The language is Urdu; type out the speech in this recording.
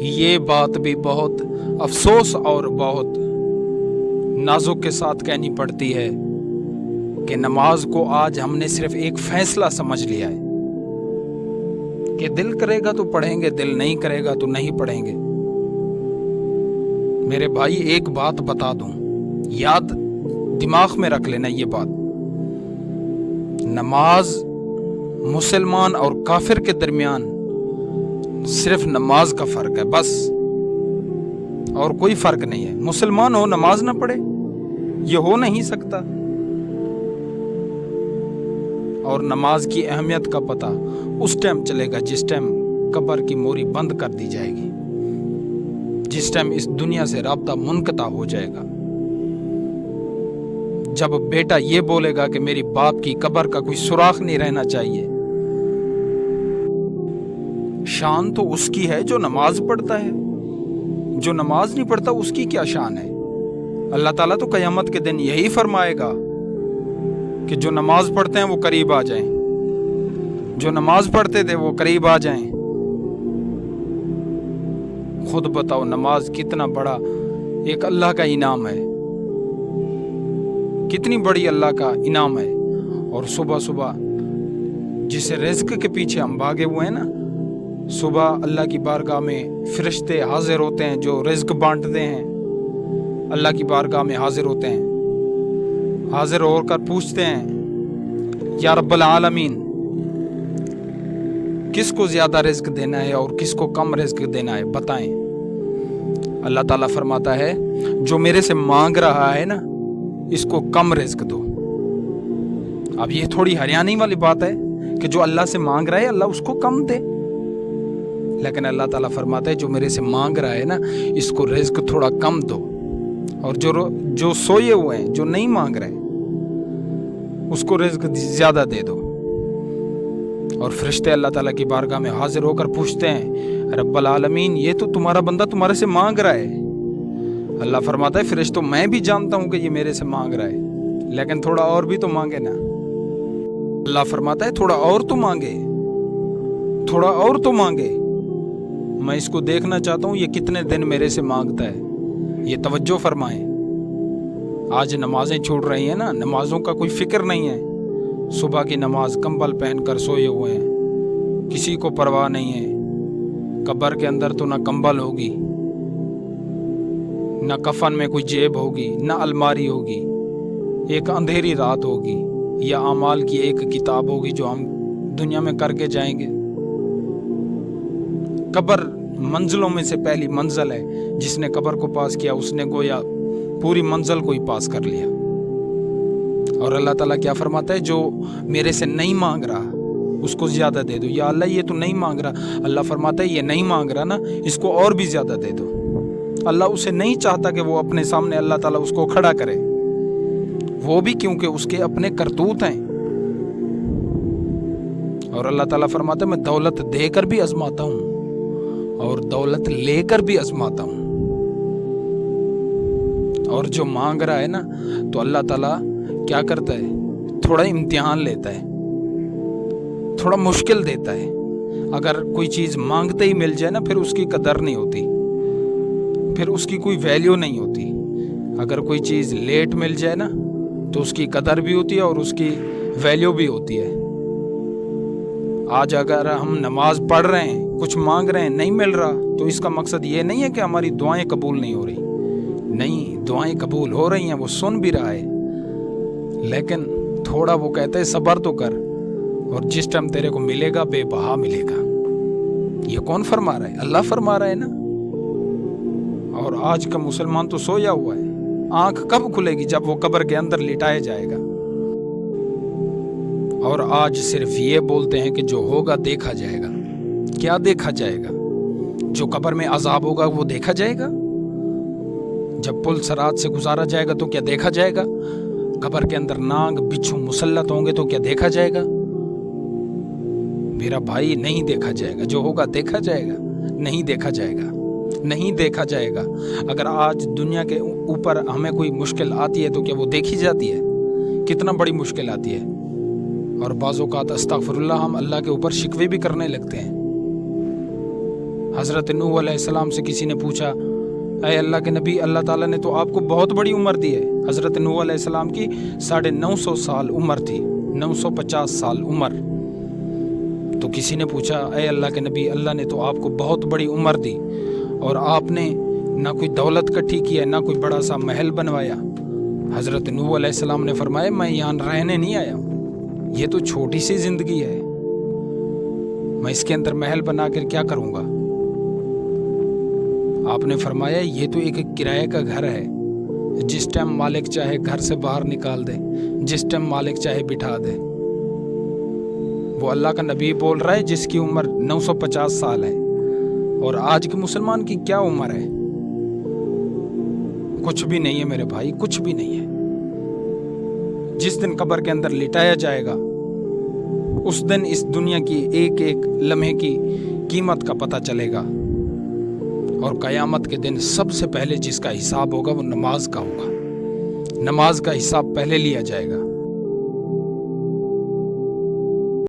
یہ بات بھی بہت افسوس اور بہت نازک کے ساتھ کہنی پڑتی ہے کہ نماز کو آج ہم نے صرف ایک فیصلہ سمجھ لیا ہے کہ دل کرے گا تو پڑھیں گے، دل نہیں کرے گا تو نہیں پڑھیں گے۔ میرے بھائی ایک بات بتا دوں، یاد دماغ میں رکھ لینا یہ بات، نماز مسلمان اور کافر کے درمیان صرف نماز کا فرق ہے بس، اور کوئی فرق نہیں ہے۔ مسلمان ہو نماز نہ پڑھے، یہ ہو نہیں سکتا۔ اور نماز کی اہمیت کا پتہ اس ٹائم چلے گا جس ٹائم قبر کی موری بند کر دی جائے گی، جس ٹائم اس دنیا سے رابطہ منقطع ہو جائے گا، جب بیٹا یہ بولے گا کہ میری باپ کی قبر کا کوئی سراغ نہیں رہنا چاہیے۔ شان تو اس کی ہے جو نماز پڑھتا ہے، جو نماز نہیں پڑھتا اس کی کیا شان ہے؟ اللہ تعالیٰ تو قیامت کے دن یہی فرمائے گا کہ جو نماز پڑھتے ہیں وہ قریب آ جائیں، جو نماز پڑھتے تھے وہ قریب آ جائیں۔ خود بتاؤ نماز کتنا بڑا ایک اللہ کا انعام ہے، کتنی بڑی اللہ کا انعام ہے۔ اور صبح صبح جسے رزق کے پیچھے ہم بھاگے ہوئے ہیں نا، صبح اللہ کی بارگاہ میں فرشتے حاضر ہوتے ہیں جو رزق بانٹتے ہیں، اللہ کی بارگاہ میں حاضر ہوتے ہیں، حاضر ہو کر پوچھتے ہیں یا رب العالمین کس کو زیادہ رزق دینا ہے اور کس کو کم رزق دینا ہے، بتائیں۔ اللہ تعالیٰ فرماتا ہے جو میرے سے مانگ رہا ہے نا اس کو کم رزق دو۔ اب یہ تھوڑی ہریانی والی بات ہے کہ جو اللہ سے مانگ رہا ہے اللہ اس کو کم دے، لیکن اللہ تعالیٰ فرماتا ہے جو میرے سے مانگ رہا ہے نا اس کو رزق تھوڑا کم دو، اور جو سوئے ہوئے ہیں جو نہیں مانگ رہے اس کو رزق زیادہ دے دو۔ اور فرشتے اللہ تعالیٰ کی بارگاہ میں حاضر ہو کر پوچھتے ہیں رب العالمین یہ تو تمہارا بندہ تمہارے سے مانگ رہا ہے۔ اللہ فرماتا ہے فرشتوں میں بھی جانتا ہوں کہ یہ میرے سے مانگ رہا ہے، لیکن تھوڑا اور بھی تو مانگے نا۔ اللہ فرماتا ہے تھوڑا اور تو مانگے، تھوڑا اور تو مانگے، میں اس کو دیکھنا چاہتا ہوں یہ کتنے دن میرے سے مانگتا ہے۔ یہ توجہ فرمائیں، آج نمازیں چھوڑ رہی ہیں نا، نمازوں کا کوئی فکر نہیں ہے، صبح کی نماز کمبل پہن کر سوئے ہوئے ہیں، کسی کو پرواہ نہیں ہے۔ قبر کے اندر تو نہ کمبل ہوگی، نہ کفن میں کوئی جیب ہوگی، نہ الماری ہوگی، ایک اندھیری رات ہوگی، یا اعمال کی ایک کتاب ہوگی جو ہم دنیا میں کر کے جائیں گے۔ قبر منزلوں میں سے پہلی منزل ہے، جس نے قبر کو پاس کیا اس نے گویا پوری منزل کو ہی پاس کر لیا۔ اور اللہ تعالیٰ کیا فرماتا ہے جو میرے سے نہیں مانگ رہا اس کو زیادہ دے دو۔ یا اللہ یہ تو نہیں مانگ رہا، اللہ فرماتا ہے یہ نہیں مانگ رہا نا اس کو اور بھی زیادہ دے دو۔ اللہ اسے نہیں چاہتا کہ وہ اپنے سامنے اللہ تعالیٰ اس کو کھڑا کرے، وہ بھی کیونکہ اس کے اپنے کرتوت ہیں۔ اور اللہ تعالیٰ فرماتا ہے میں دولت دے کر بھی آزماتا ہوں اور دولت لے کر بھی آزماتا ہوں۔ اور جو مانگ رہا ہے نا تو اللہ تعالیٰ کیا کرتا ہے، تھوڑا امتحان لیتا ہے، تھوڑا مشکل دیتا ہے۔ اگر کوئی چیز مانگتے ہی مل جائے نا پھر اس کی قدر نہیں ہوتی، پھر اس کی کوئی ویلیو نہیں ہوتی۔ اگر کوئی چیز لیٹ مل جائے نا تو اس کی قدر بھی ہوتی ہے اور اس کی ویلیو بھی ہوتی ہے۔ آج اگر ہم نماز پڑھ رہے ہیں، کچھ مانگ رہے ہیں، نہیں مل رہا تو اس کا مقصد یہ نہیں ہے کہ ہماری دعائیں قبول نہیں ہو رہی، نہیں، دعائیں قبول ہو رہی ہیں، وہ سن بھی رہا ہے، لیکن تھوڑا وہ کہتے ہیں صبر تو کر، اور جس ٹائم تیرے کو ملے گا بے بہا ملے گا۔ یہ کون فرما رہا ہے؟ اللہ فرما رہا ہے نا۔ اور آج کا مسلمان تو سویا ہوا ہے، آنکھ کب کھلے گی؟ جب وہ قبر کے اندر لٹایا جائے گا۔ اور آج صرف یہ بولتے ہیں کہ جو ہوگا دیکھا جائے گا۔ کیا دیکھا جائے گا؟ جو قبر میں عذاب ہوگا وہ دیکھا جائے گا؟ جب پل صراط سے گزارا جائے گا تو کیا دیکھا جائے گا؟ قبر کے اندر ناگ بچھو مسلط ہوں گے تو کیا دیکھا جائے گا؟ میرا بھائی نہیں دیکھا جائے گا۔ جو ہوگا دیکھا جائے گا؟ نہیں دیکھا جائے گا، نہیں دیکھا جائے گا۔ اگر آج دنیا کے اوپر ہمیں کوئی مشکل آتی ہے تو کیا وہ دیکھی جاتی ہے؟ کتنا بڑی مشکل آتی ہے، اور بعض اوقات استغفر اللہ ہم اللہ کے اوپر شکوے بھی کرنے لگتے ہیں۔ حضرت نوح علیہ السلام سے کسی نے پوچھا اے اللہ کے نبی اللہ تعالیٰ نے تو آپ کو بہت بڑی عمر دی ہے. حضرت نوح علیہ السلام کی 950 سال عمر تھی, 950 سال عمر. تو کسی نے پوچھا اے اللہ کے نبی اللہ نے تو آپ کو بہت بڑی عمر دی اور آپ نے نہ کوئی دولت اکٹھی کی ہے نہ کوئی بڑا سا محل بنوایا. حضرت نوح علیہ السلام نے فرمایا میں یہاں رہنے نہیں آیا ہوں, یہ تو چھوٹی سی زندگی ہے, میں اس کے اندر محل بنا کر کیا کروں گا. آپ نے فرمایا یہ تو ایک کرایہ کا گھر ہے, جس ٹائم مالک چاہے گھر سے باہر نکال دے, جس ٹائم مالک چاہے بٹھا دے. وہ اللہ کا نبی بول رہا ہے جس کی عمر 950 سال ہے, اور آج کے مسلمان کی کیا عمر ہے؟ کچھ بھی نہیں ہے میرے بھائی, کچھ بھی نہیں ہے. جس دن قبر کے اندر لٹایا جائے گا اس دن اس دنیا کی ایک ایک لمحے کی قیمت کا پتہ چلے گا, اور قیامت کے دن سب سے پہلے جس کا حساب ہوگا وہ نماز کا ہوگا. نماز کا حساب پہلے لیا جائے گا.